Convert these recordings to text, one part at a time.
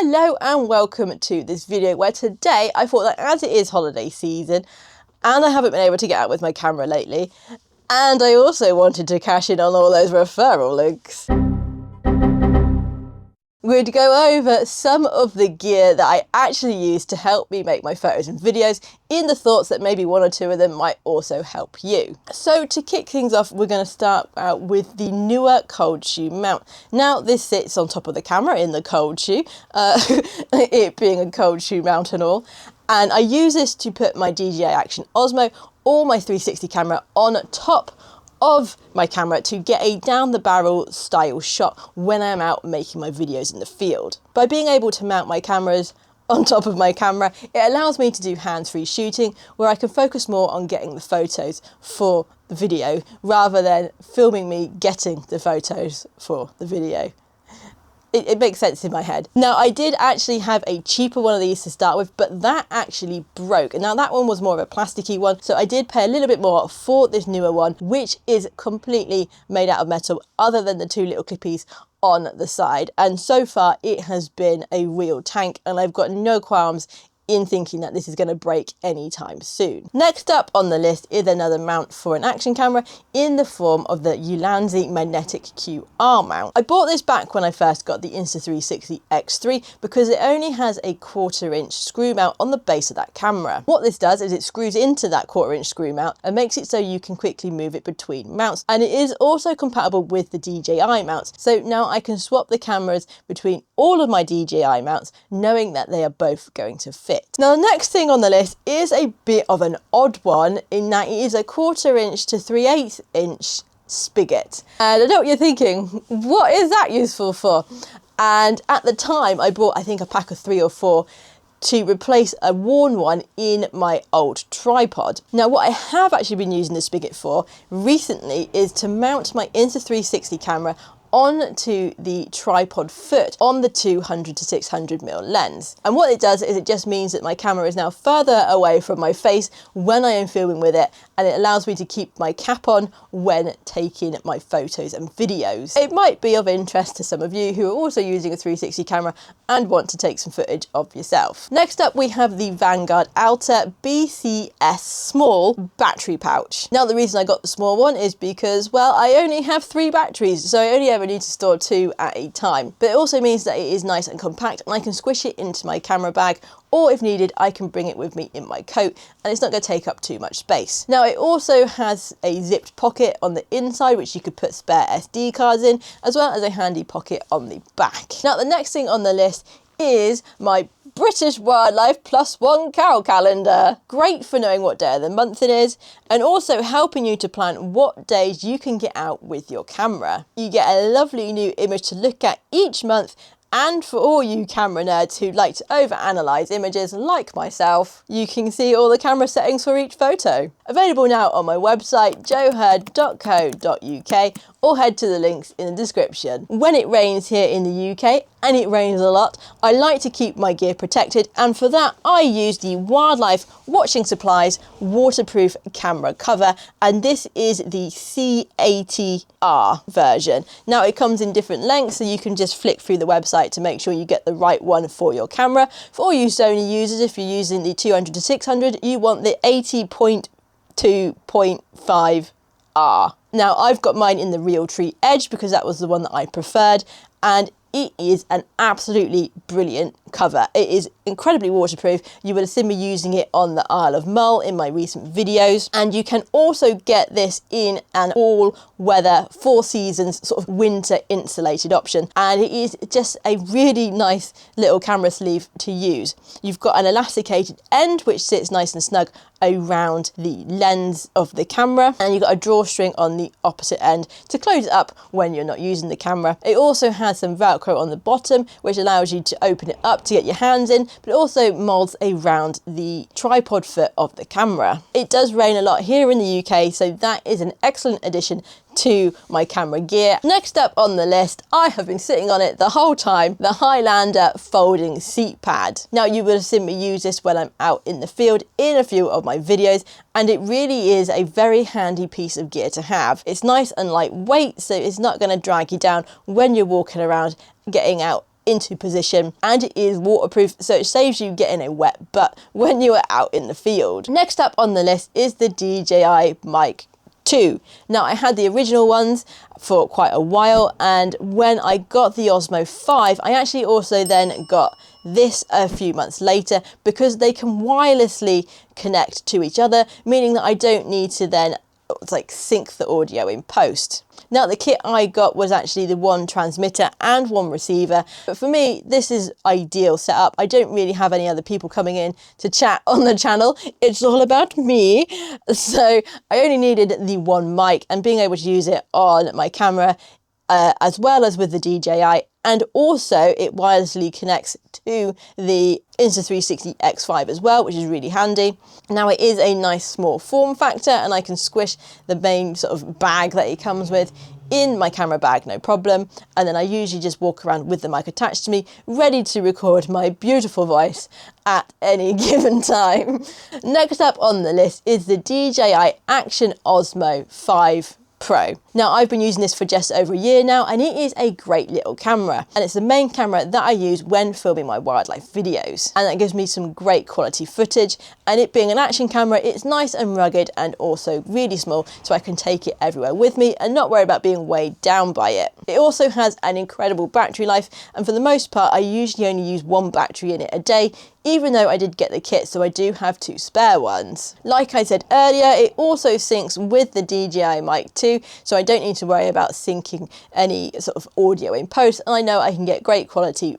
Hello and welcome to this video where today I thought that as it is holiday season and I haven't been able to get out with my camera lately, and I also wanted to cash in on all those referral links, we'd go over some of the gear that I actually use to help me make my photos and videos, in the thoughts that maybe one or two of them might also help you. So to kick things off, we're going to start out with the Neewer cold shoe mount. Now this sits on top of the camera in the cold shoe, it being a cold shoe mount and all. And I use this to put my DJI Action Osmo or my 360 camera on top of my camera to get a down the barrel style shot when I'm out making my videos in the field. By being able to mount my cameras on top of my camera, it allows me to do hands-free shooting where I can focus more on getting the photos for the video rather than filming me getting the photos for the video. It makes sense in my head. Now, I did actually have a cheaper one of these to start with, but that actually broke. And now that one was more of a plasticky one, so I did pay a little bit more for this Neewer one, which is completely made out of metal other than the two little clippies on the side. And so far it has been a real tank, and I've got no qualms in thinking that this is going to break anytime soon. Next up on the list is another mount for an action camera in the form of the Ulanzi Magnetic QR mount. I bought this back when I first got the Insta360 X3 because it only has a 1/4 inch screw mount on the base of that camera. What this does is it screws into that 1/4 inch screw mount and makes it so you can quickly move it between mounts, and it is also compatible with the DJI mounts, so now I can swap the cameras between all of my DJI mounts knowing that they are both going to fit. Now the next thing on the list is a bit of an odd one in that it is a 1/4 inch to 3/8 inch spigot. And I know what you're thinking, what is that useful for? And at the time I bought, I think, a pack of 3 or 4 to replace a worn one in my old tripod. Now what I have actually been using the spigot for recently is to mount my Insta360 camera onto the tripod foot on the 200 to 600mm lens. And what it does is it just means that my camera is now further away from my face when I am filming with it, and it allows me to keep my cap on when taking my photos and videos. It might be of interest to some of you who are also using a 360 camera and want to take some footage of yourself. Next up we have the Vanguard Alta BCS small battery pouch. Now the reason I got the small one is because, well, I only have 3 batteries, so I only ever need to store 2 at a time. But it also means that it is nice and compact and I can squish it into my camera bag, or if needed I can bring it with me in my coat and it's not going to take up too much space. Now it also has a zipped pocket on the inside which you could put spare SD cards in, as well as a handy pocket on the back. Now the next thing on the list is my British Wildlife +1 carol calendar. Great for knowing what day of the month it is, and also helping you to plan what days you can get out with your camera. You get a lovely new image to look at each month, and for all you camera nerds who like to overanalyze images like myself, you can see all the camera settings for each photo. Available now on my website joehurd.co.uk, or head to the links in the description. When it rains here in the UK, and it rains a lot, I like to keep my gear protected, and for that I use the Wildlife Watching Supplies waterproof camera cover, and this is the C80R version. Now it comes in different lengths, so you can just flick through the website to make sure you get the right one for your camera. For all you Sony users, if you're using the 200 to 600, you want the 80.2.5R. Now I've got mine in the Realtree Edge because that was the one that I preferred, and it is an absolutely brilliant cover. It is incredibly waterproof. You would have seen me using it on the Isle of Mull in my recent videos, and you can also get this in an all-weather 4 seasons sort of winter insulated option, and it is just a really nice little camera sleeve to use. You've got an elasticated end which sits nice and snug around the lens of the camera, and you've got a drawstring on the opposite end to close it up when you're not using the camera. It also has some Velcro on the bottom which allows you to open it up to get your hands in, but it also molds around the tripod foot of the camera. It does rain a lot here in the UK, so that is an excellent addition to my camera gear. Next up on the list, I have been sitting on it the whole time, the Highlander folding seat pad. Now you would have seen me use this when I'm out in the field in a few of my videos, and it really is a very handy piece of gear to have. It's nice and lightweight, so it's not going to drag you down when you're walking around getting out into position, and it is waterproof, so it saves you getting a wet butt when you are out in the field. Next up on the list is the DJI Mic 2. Now, I had the original ones for quite a while, and when I got the Osmo 5, I actually also then got this a few months later, because they can wirelessly connect to each other, meaning that I don't need to then like sync the audio in post. Now, the kit I got was actually the one transmitter and one receiver, but for me this is ideal setup. I don't really have any other people coming in to chat on the channel, it's all about me, so I only needed the one mic, and being able to use it on my camera as well as with the DJI, and also it wirelessly connects to the Insta360 X5 as well, which is really handy. Now, it is a nice small form factor, and I can squish the main sort of bag that it comes with in my camera bag, no problem. And then I usually just walk around with the mic attached to me, ready to record my beautiful voice at any given time. Next up on the list is the DJI Action Osmo 5 Pro. Now, I've been using this for just over a year now, and it is a great little camera, and it's the main camera that I use when filming my wildlife videos, and that gives me some great quality footage. And it being an action camera, it's nice and rugged and also really small, so I can take it everywhere with me and not worry about being weighed down by it. It also has an incredible battery life, and for the most part I usually only use one battery in it a day, even though I did get the kit, so I do have 2 spare ones. Like I said earlier, it also syncs with the DJI Mic 2, so I don't need to worry about syncing any sort of audio in post, and I know I can get great quality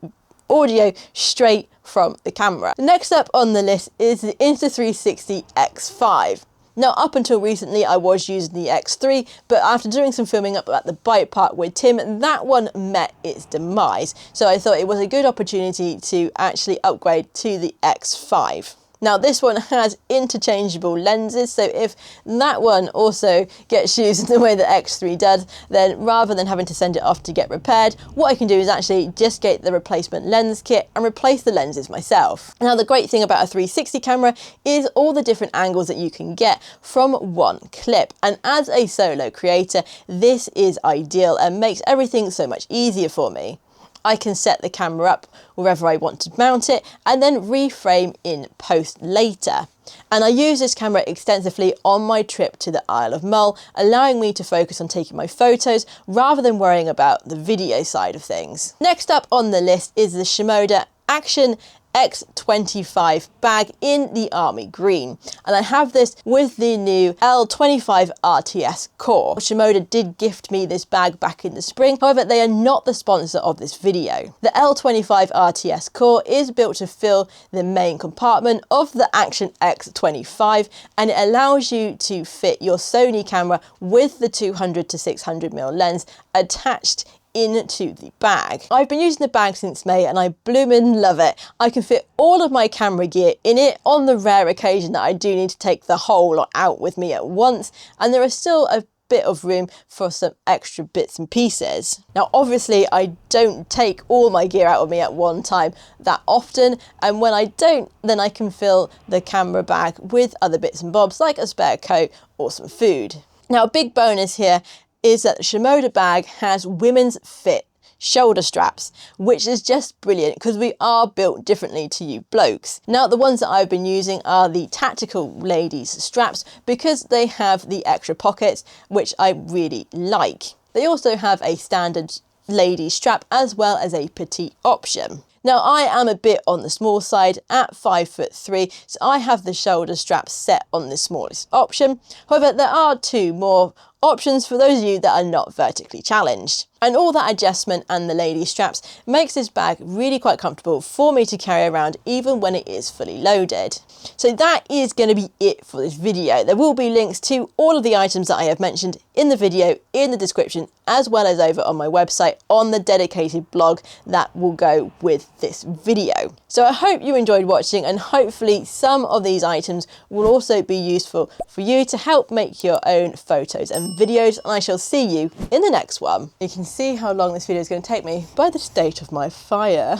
audio straight from the camera. Next up on the list is the Insta360 X5. Now, up until recently, I was using the X3, but after doing some filming up at the bike park with Tim, that one met its demise. So I thought it was a good opportunity to actually upgrade to the X5. Now, this one has interchangeable lenses, so if that one also gets used the way the X3 does, then rather than having to send it off to get repaired, what I can do is actually just get the replacement lens kit and replace the lenses myself. Now, the great thing about a 360 camera is all the different angles that you can get from one clip, and as a solo creator, this is ideal and makes everything so much easier for me. I can set the camera up wherever I want to mount it and then reframe in post later. And I use this camera extensively on my trip to the Isle of Mull, allowing me to focus on taking my photos rather than worrying about the video side of things. Next up on the list is the Shimoda Action X25 bag in the army green, and I have this with the new L25 RTS core. Shimoda did gift me this bag back in the spring, however they are not the sponsor of this video. The L25 RTS core is built to fill the main compartment of the Action X25, and it allows you to fit your Sony camera with the 200 to 600mm lens attached into the bag. I've been using the bag since May and I bloomin' love it. I can fit all of my camera gear in it on the rare occasion that I do need to take the whole lot out with me at once, and there is still a bit of room for some extra bits and pieces. Now, obviously I don't take all my gear out with me at one time that often, and when I don't, then I can fill the camera bag with other bits and bobs like a spare coat or some food. Now, a big bonus here is that the Shimoda bag has women's fit shoulder straps, which is just brilliant because we are built differently to you blokes. Now, the ones that I've been using are the tactical ladies straps because they have the extra pockets, which I really like. They also have a standard lady strap as well as a petite option. Now, I am a bit on the small side at 5'3", so I have the shoulder straps set on the smallest option. However, there are 2 more options for those of you that are not vertically challenged. And all that adjustment and the lady straps makes this bag really quite comfortable for me to carry around even when it is fully loaded. So that is going to be it for this video. There will be links to all of the items that I have mentioned in the video in the description, as well as over on my website on the dedicated blog that will go with this video. So I hope you enjoyed watching, and hopefully some of these items will also be useful for you to help make your own photos and videos, and I shall see you in the next one. You can see how long this video is going to take me by the state of my fire.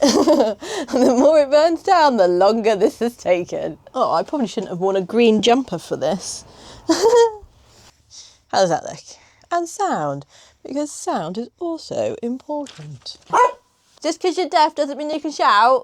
The more it burns down, the longer this has taken. Oh, I probably shouldn't have worn a green jumper for this. How does that look? And sound, because sound is also important. Just because you're deaf doesn't mean you can shout.